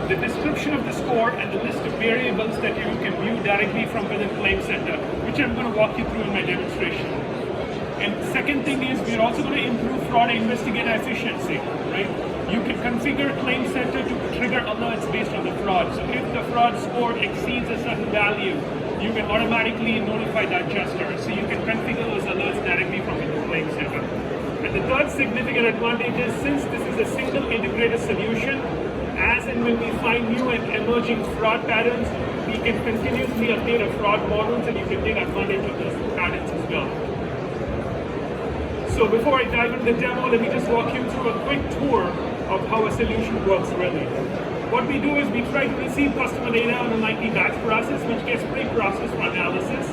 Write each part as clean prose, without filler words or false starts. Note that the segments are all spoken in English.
the description of the score, and the list of variables that you can view directly from within ClaimCenter, which I'm going to walk you through in my demonstration. And second thing is we're also going to improve fraud investigator efficiency, right? You can configure ClaimCenter to trigger alerts based on the fraud. So if the fraud score exceeds a certain value, you can automatically notify the adjuster. So you can configure those alerts directly from within ClaimCenter. And the third significant advantage is since this is a single integrated solution, as and when we find new and emerging fraud patterns, we can continuously update our fraud models and you can take advantage of those patterns as well. So before I dive into the demo, let me just walk you through a quick tour of how a solution works really. What we do is we try to receive customer data on a nightly batch process, which gets pre-processed for analysis,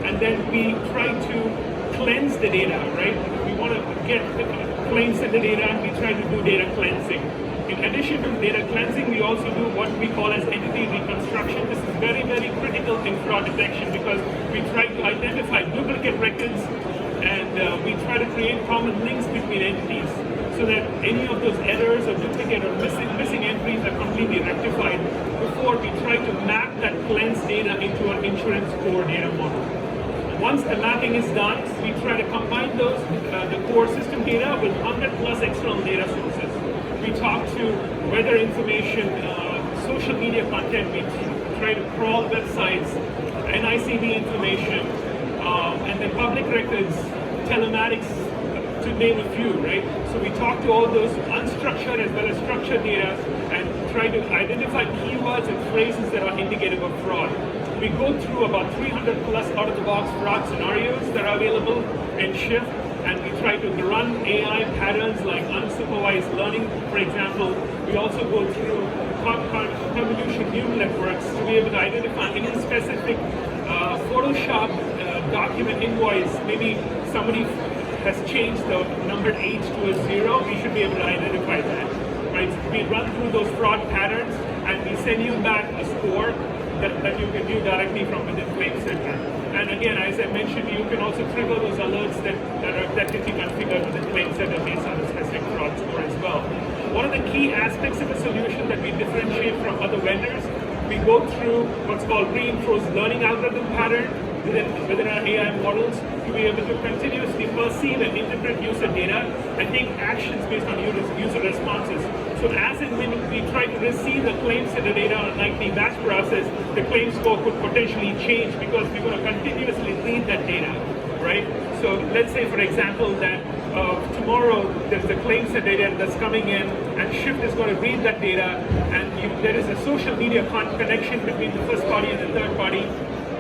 and then we try to cleanse the data, right? We want to get the ClaimCenter data and we try to do data cleansing. In addition to data cleansing, we also do what we call as entity reconstruction. This is very, very critical in fraud detection because we try to identify duplicate records and we try to create common links between entities so that any of those errors or duplicate or missing entries are completely rectified before we try to map that cleansed data into our insurance core data model. Once the mapping is done, we try to combine those, the core system data with 100+ external data sources. We talk to weather information, social media content, we try to crawl websites, NICD information, and then public records, telematics, to name a few, right? So we talk to all those unstructured as well as structured data and try to identify keywords and phrases that are indicative of fraud. We go through about 300+ out-of-the-box fraud scenarios that are available in Shift, and we try to run AI patterns like unsupervised learning, for example. We also go through convolution neural networks to be able to identify any specific Photoshop document invoice. Maybe somebody has changed the number 8 to a 0, we should be able to identify that. Right? We run through those fraud patterns and we send you back a score that you can view directly from within ClaimCenter. And again, as I mentioned, you can also trigger those alerts that can be configured within ClaimCenter based on the specific fraud score as well. One of the key aspects of a solution that we differentiate from other vendors, we go through what's called reinforced learning algorithm pattern within our AI models to be able to continuously perceive and interpret user data and take actions based on user responses. So as and when we try to receive the ClaimCenter data on a nightly batch process, the claim score could potentially change because we're going to continuously read that data, right? So let's say, for example, that tomorrow there's the ClaimCenter data that's coming in and Shift is going to read that data and there is a social media connection between the first party and the third party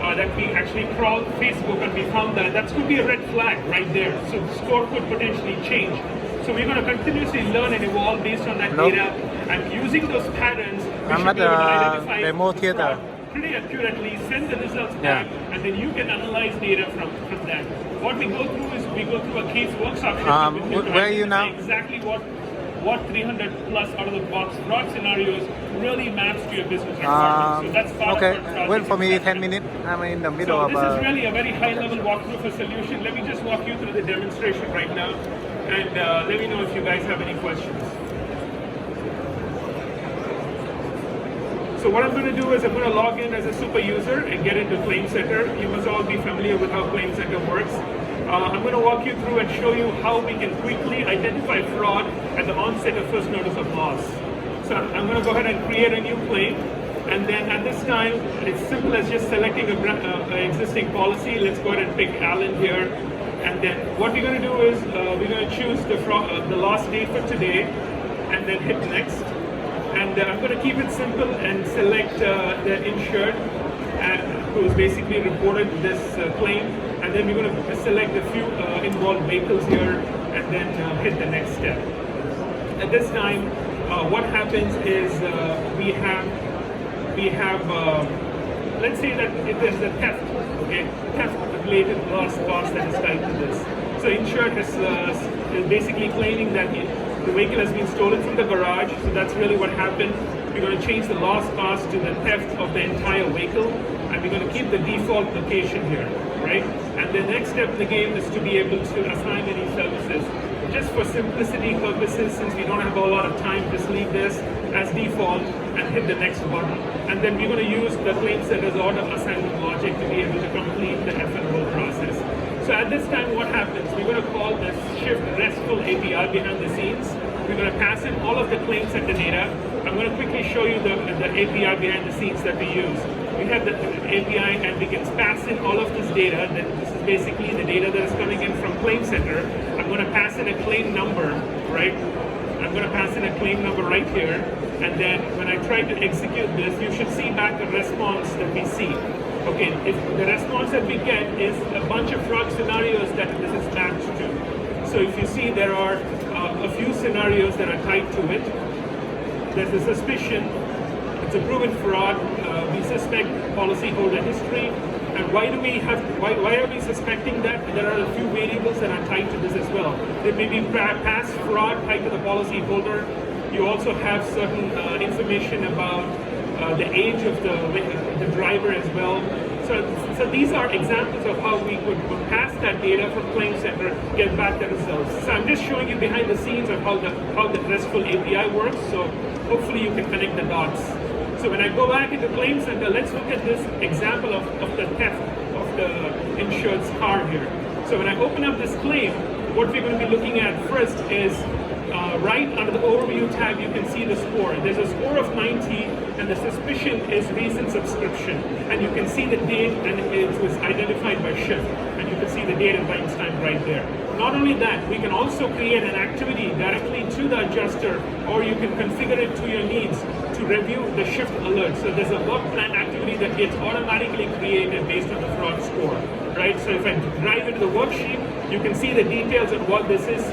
that we actually crawled Facebook and we found that could be a red flag right there. So the score could potentially change. So we're going to continuously learn and evolve based on that data, and using those patterns, we should be able to identify fraud pretty accurately, send the results back, and then you can analyze data from that. What we go through is we go through a case workshop to where are you now? Exactly what 300+ out-of-the-box fraud scenarios really maps to your business requirements. So that's part okay. of our Wait for me 10 minutes. I'm in the middle of this is really a very high-level walkthrough of a solution. Let me just walk you through the demonstration right now, and let me know if you guys have any questions. So what I'm going to do is I'm going to log in as a super user and get into ClaimCenter. You must all be familiar with how ClaimCenter works. I'm going to walk you through and show you how we can quickly identify fraud at the onset of first notice of loss. So I'm going to go ahead and create a new claim. And then at this time, it's simple as just selecting an existing policy. Let's go ahead and pick Alan here. And then what we're going to do is we're going to choose the loss date for today and then hit next. And I'm going to keep it simple and select the insured who's basically reported this claim. And then we're going to select a few involved vehicles here and then hit the next step. At this time, what happens is we have let's say that if there's a theft-related loss cost that is tied to this. So insured is basically claiming that the vehicle has been stolen from the garage, so that's really what happened. We're going to change the loss cost to the theft of the entire vehicle, and we're going to keep the default location here, right? And the next step in the game is to be able to assign any services. just for simplicity purposes, since we don't have a lot of time, just leave this as default and hit the next button. And then we're going to use the ClaimCenter's order assignment logic to be able to complete the F&O process. So at this time, what happens? We're going to call this Shift RESTful API behind the scenes. We're going to pass in all of the ClaimCenter data. I'm going to quickly show you the API behind the scenes that we use. We have the API and we can pass in all of this data. This is basically the data that is coming in from ClaimCenter. I'm going to pass in a claim number, right? I'm going to pass in a claim number right here. And then when I try to execute this, you should see back the response that we see. Okay, if the response that we get is a bunch of fraud scenarios that this is matched to. So if you see, there are a few scenarios that are tied to it. There's a suspicion, it's a proven fraud, we suspect policyholder history. And why are we suspecting that? There are a few variables that are tied to this as well. There may be past fraud tied to the policyholder. You also have certain information about the age of the driver as well. So these are examples of how we could pass that data from ClaimCenter, get back the results. So I'm just showing you behind the scenes of how the RESTful API works. So hopefully you can connect the dots. So when I go back into ClaimCenter, let's look at this example of the theft of the insured's car here. So when I open up this claim, what we're going to be looking at first is right under the overview tab, you can see the score. There's a score of 90, and the suspicion is recent subscription. And you can see the date, and it was identified by shift. And you can see the date and timestamp right there. Not only that, we can also create an activity directly to the adjuster, or you can configure it to your needs to review the shift alert. So there's a work plan activity that gets automatically created based on the fraud score, right? So if I drive into the worksheet, you can see the details of what this is.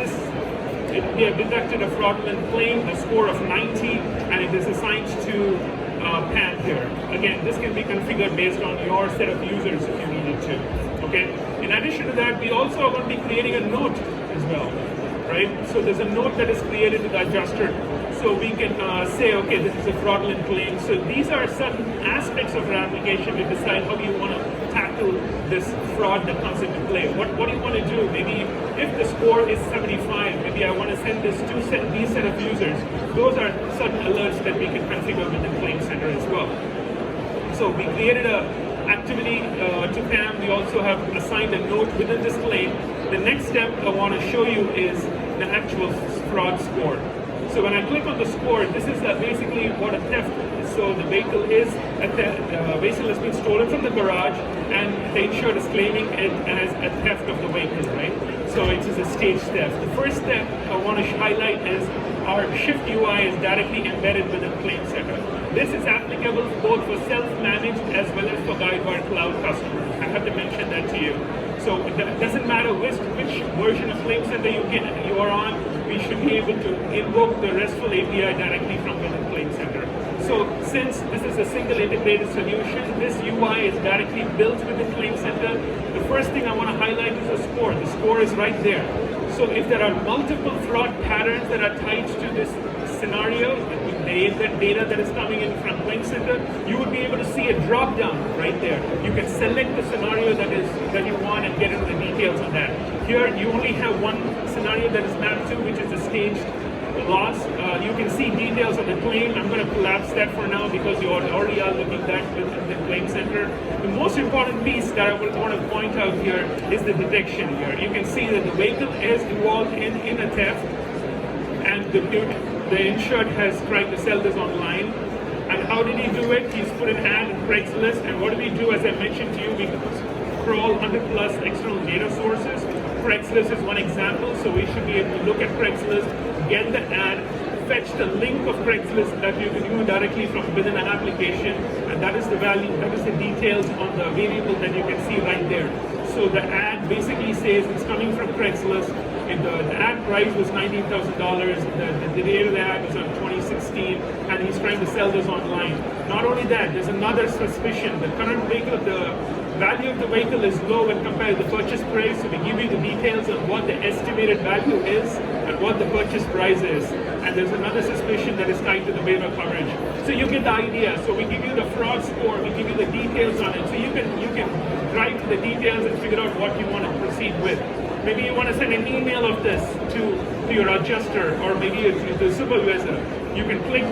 We have deducted a fraudulent claim, a score of 90, and it is assigned to Pat here. Again, this can be configured based on your set of users if you needed to. Okay. In addition to that, we also are going to be creating a note as well, right? So there's a note that is created to the adjuster. So we can say, okay, this is a fraudulent claim. So these are certain aspects of our application to decide how you want to tackle this fraud that comes into play. What do you want to do? Maybe if the score is 75, maybe I want to send this to these set of users. Those are certain alerts that we can configure within ClaimCenter as well. So we created a activity to Pam. We also have assigned a note within this claim. The next step I want to show you is the actual fraud score. So when I click on the score, this is basically what a theft is. So the vehicle has been stolen from the garage, and the insured is claiming it as a theft of the vehicle, right? So it is a stage theft. The first step I want to highlight is our Shift UI is directly embedded within ClaimCenter. This is applicable both for self-managed as well as for Guidewire Cloud customers. I have to mention that to you. So it doesn't matter which version of ClaimCenter you are on, we should be able to invoke the RESTful API directly from within ClaimCenter. So since this is a single integrated solution, this UI is directly built within ClaimCenter. The first thing I want to highlight is the score. The score is right there. So if there are multiple fraud patterns that are tied to this scenario, the data that is coming in from ClaimCenter, you would be able to see a drop down right there. You can select the scenario that you want and get into the details on that. Here you only have one scenario that is mapped to, which is a staged loss. You can see details of the claim. I'm going to collapse that for now because you already are looking at that within the ClaimCenter. The most important piece that I would want to point out here is the detection here. You can see that the vehicle is involved in a theft, and the insured has tried to sell this online. And how did he do it? He's put an ad in Craigslist, and what do we do? As I mentioned to you, we crawl 100 plus external data sources. Craigslist is one example, so we should be able to look at Craigslist, get the ad, fetch the link of Craigslist that you can do directly from within an application, and that is the value, that is the details on the variable that you can see right there. So the ad basically says it's coming from Craigslist. The ad price was $19,000. The date of the ad was on 2016, and he's trying to sell this online. Not only that, there's another suspicion. The current vehicle, the value of the vehicle is low when compared to the purchase price. So we give you the details of what the estimated value is and what the purchase price is. And there's another suspicion that is tied to the waiver coverage. So you get the idea. So we give you the fraud score, we give you the details on it. So you can drive to the details and figure out what you want to proceed with. Maybe you want to send an email of this to your adjuster or maybe to the supervisor. You can click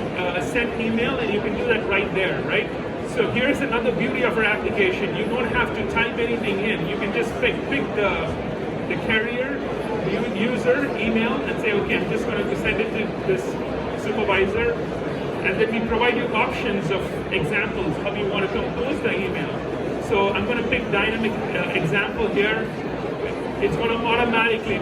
send email and you can do that right there, right? So here's another beauty of our application. You don't have to type anything in. You can just pick the carrier, user, email, and say, okay, I'm just going to send it to this supervisor. And then we provide you options of examples, how you want to compose the email. So I'm going to pick dynamic example here. It's going to automatically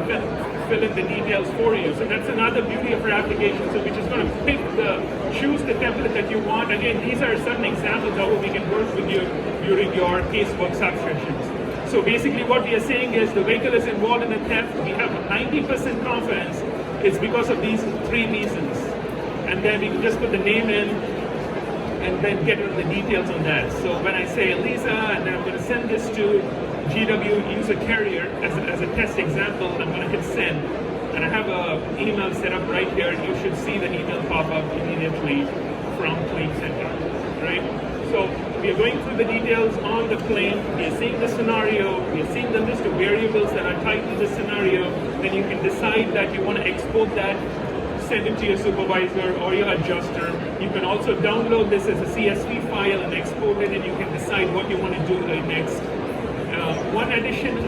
fill in the details for you. So that's another beauty of our application. So we're just going to choose the template that you want. Again, these are certain examples of how we can work with you during your casework sessions. So basically what we are saying is the vehicle is involved in a theft. We have 90% confidence it's because of these 3 reasons. And then we can just put the name in and then get into the details on that. So when I say Lisa, and then I'm going to send this to GW user carrier as a test example, I'm going to hit send. And I have an email set up right here. You should see the email pop up immediately from ClaimCenter, right? So we are going through the details on the claim. We are seeing the scenario. We are seeing the list of variables that are tied to the scenario. Then you can decide that you want to export that, send it to your supervisor or your adjuster. You can also download this as a CSV file and export it, and you can decide what you want to do next. One additional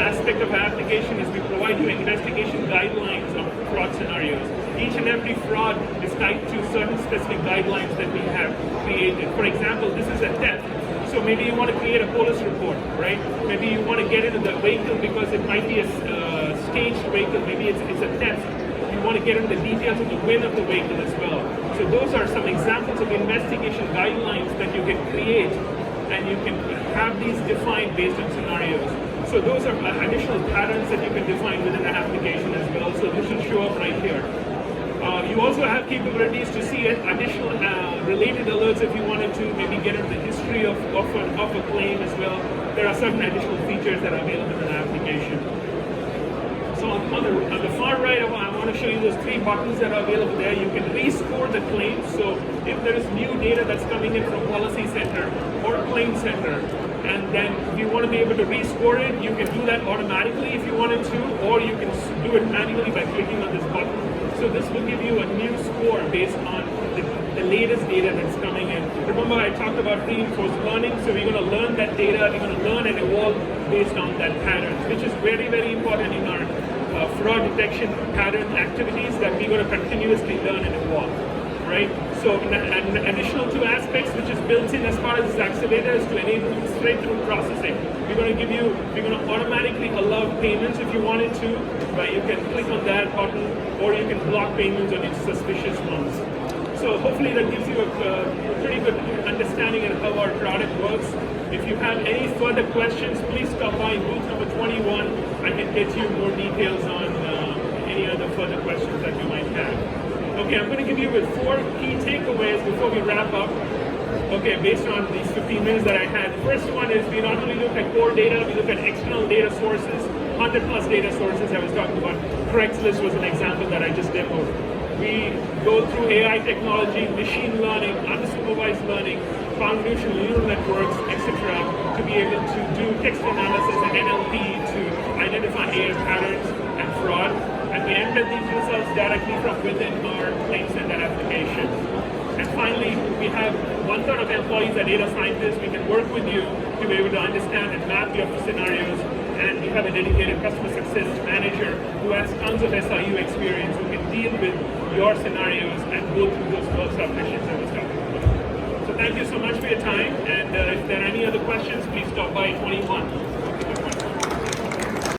aspect of our application is we provide you investigation guidelines of fraud scenarios. Each and every fraud is tied to certain specific guidelines that we have created. For example, this is a theft. So maybe you want to create a police report, right? Maybe you want to get into the vehicle because it might be a staged vehicle. Maybe it's a theft. You want to get into the details of the VIN of the vehicle as well. So those are some examples of investigation guidelines that you can create, and you can have these defined based on scenarios. So those are additional patterns that you can define within the application as well. So this will show up right here. You also have capabilities to see additional related alerts if you wanted to maybe get into the history of a claim as well. There are certain additional features that are available in the application. So on the far right, I want to show you those 3 buttons that are available there. You can rescore the claim. So if there is new data that's coming in from Policy Center or ClaimCenter, and then if you want to be able to rescore it, you can do that automatically if you wanted to, or you can do it manually by clicking on this button. So this will give you a new score based on the latest data that's coming in. Remember, I talked about reinforced learning, so we're going to learn that data, we're going to learn and evolve based on that pattern, which is very, very important in our fraud detection pattern activities, that we're going to continuously learn and evolve, right? So an additional 2 aspects which is built in as part of this accelerator is to enable straight through processing. We're going to automatically allow payments if you wanted to, right? You can click on that button, or you can block payments on suspicious ones. So hopefully that gives you a pretty good understanding of how our product works. If you have any further questions, please stop by booth number 21. I can get you more details on any other further questions that you might have. Okay, I'm going to give you 4 key takeaways before we wrap up. Okay, based on these 15 minutes that I had. The first one is we not only look at core data, we look at external data sources, 100+ data sources. I was talking about Craigslist was an example that I just demoed. We go through AI technology, machine learning, unsupervised learning, convolutional neural networks, etc., to be able to do text analysis and NLP to identify AI patterns and fraud. And we embed these results directly from within our ClaimCenter application. And finally, we have 1/3 of employees are data scientists. We can work with you to be able to understand and map your scenarios. And we have a dedicated customer success manager who has tons of SIU experience, who can deal with your scenarios and go through those workshop sessions I was talking about. So thank you so much for your time. And if there are any other questions, please stop by 21.